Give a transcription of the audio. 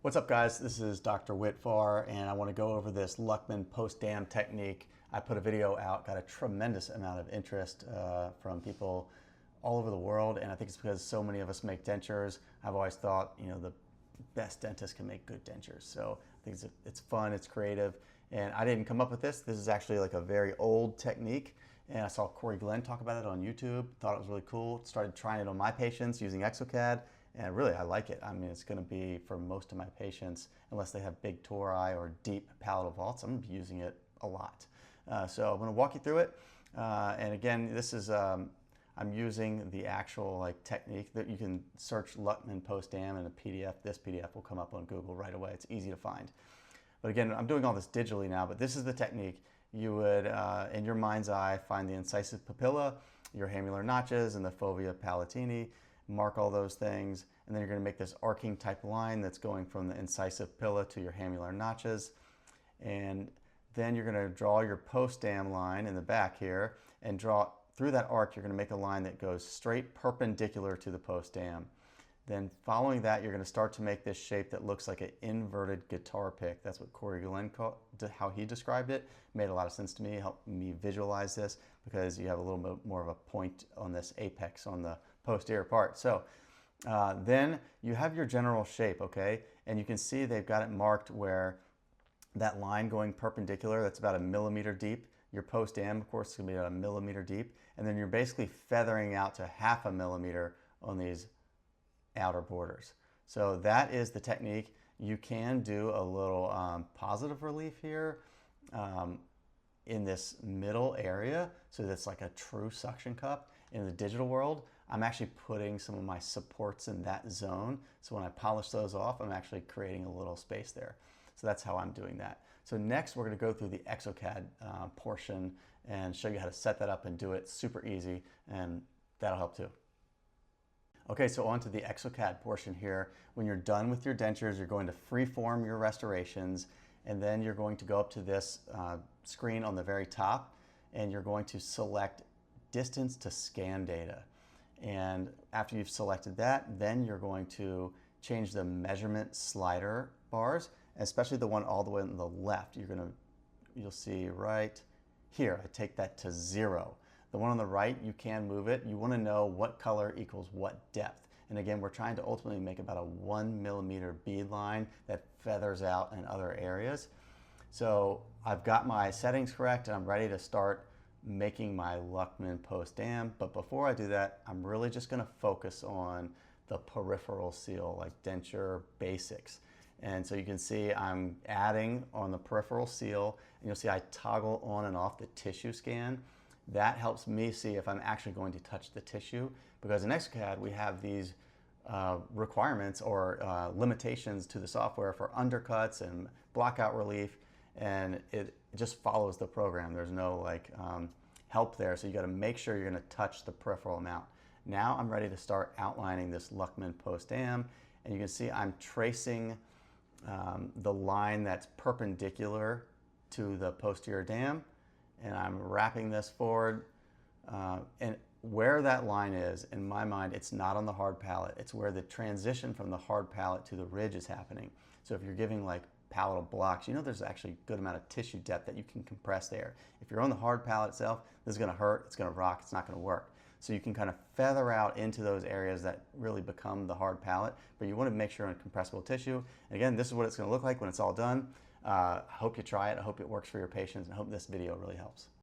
What's up, guys? This is Dr. Whitfar, and I want to go over this Luckman post-dam technique. I put a video out, got a tremendous amount of interest from people all over the world, and I think it's because so many of us make dentures. I've always thought, the best dentists can make good dentures. So I think it's fun, it's creative, and I didn't come up with this. This is actually like a very old technique, and I saw Cory Glenn talk about it on YouTube, thought it was really cool, started trying it on my patients using Exocad. And really, I like it. I mean, it's going to be for most of my patients, unless they have big tori or deep palatal vaults, I'm going to be using it a lot. So I'm going to walk you through it. And again, this is, I'm using the actual technique that you can search Luckman post-dam in a PDF. This PDF will come up on Google right away. It's easy to find. But again, I'm doing all this digitally now, but this is the technique. You would, in your mind's eye, find the incisive papilla, your hamular notches, and the fovea palatini. Mark all those things, and then you're going to make this arcing type line that's going from the incisive papilla to your hamular notches. And then you're going to draw your post-dam line in the back here, and draw through that arc. You're going to make a line that goes straight perpendicular to the post-dam. Then following that, you're going to start to make this shape that looks like an inverted guitar pick. That's what Cory Glenn how he described it. Made a lot of sense to me, helped me visualize this, because you have a little bit more of a point on this apex on the posterior part. So then you have your general shape, okay? And you can see they've got it marked where that line going perpendicular, that's about 1 millimeter deep. Your post-dam, of course, is going to be about 1 millimeter deep. And then you're basically feathering out to 0.5 millimeter on these outer borders. So that is the technique. You can do a little positive relief here in this middle area, so that's like a true suction cup. In the digital world, I'm actually putting some of my supports in that zone, so when I polish those off, I'm actually creating a little space there. So that's how I'm doing that. So next, we're going to go through the Exocad portion and show you how to set that up and do it super easy, and that'll help too. Okay, so on to the Exocad portion here. When you're done with your dentures, you're going to freeform your restorations, and then you're going to go up to this screen on the very top, and you're going to select distance to scan data. And after you've selected that, then you're going to change the measurement slider bars, especially the one all the way on the left. You'll see right here, I take that to 0. The one on the right, you can move it. You want to know what color equals what depth. And again, we're trying to ultimately make about a 1 millimeter bead line that feathers out in other areas. So I've got my settings correct, and I'm ready to start making my Luckman post-dam. But before I do that, I'm really just going to focus on the peripheral seal, like denture basics. And so you can see I'm adding on the peripheral seal, and you'll see I toggle on and off the tissue scan. That helps me see if I'm actually going to touch the tissue, because in Exocad we have these requirements or limitations to the software for undercuts and blockout relief, and it just follows the program. There's no help there, so you got to make sure you're going to touch the peripheral amount. Now I'm ready to start outlining this Luckman post-dam, and you can see I'm tracing the line that's perpendicular to the posterior dam, and I'm wrapping this forward. And where that line is, in my mind, it's not on the hard palate. It's where the transition from the hard palate to the ridge is happening. So if you're giving palatal blocks, there's actually a good amount of tissue depth that you can compress there. If you're on the hard palate itself, this is going to hurt, it's going to rock, it's not going to work. So you can kind of feather out into those areas that really become the hard palate, but you want to make sure on compressible tissue. And again, this is what it's going to look like when it's all done. I hope you try it. I hope it works for your patients, and I hope this video really helps.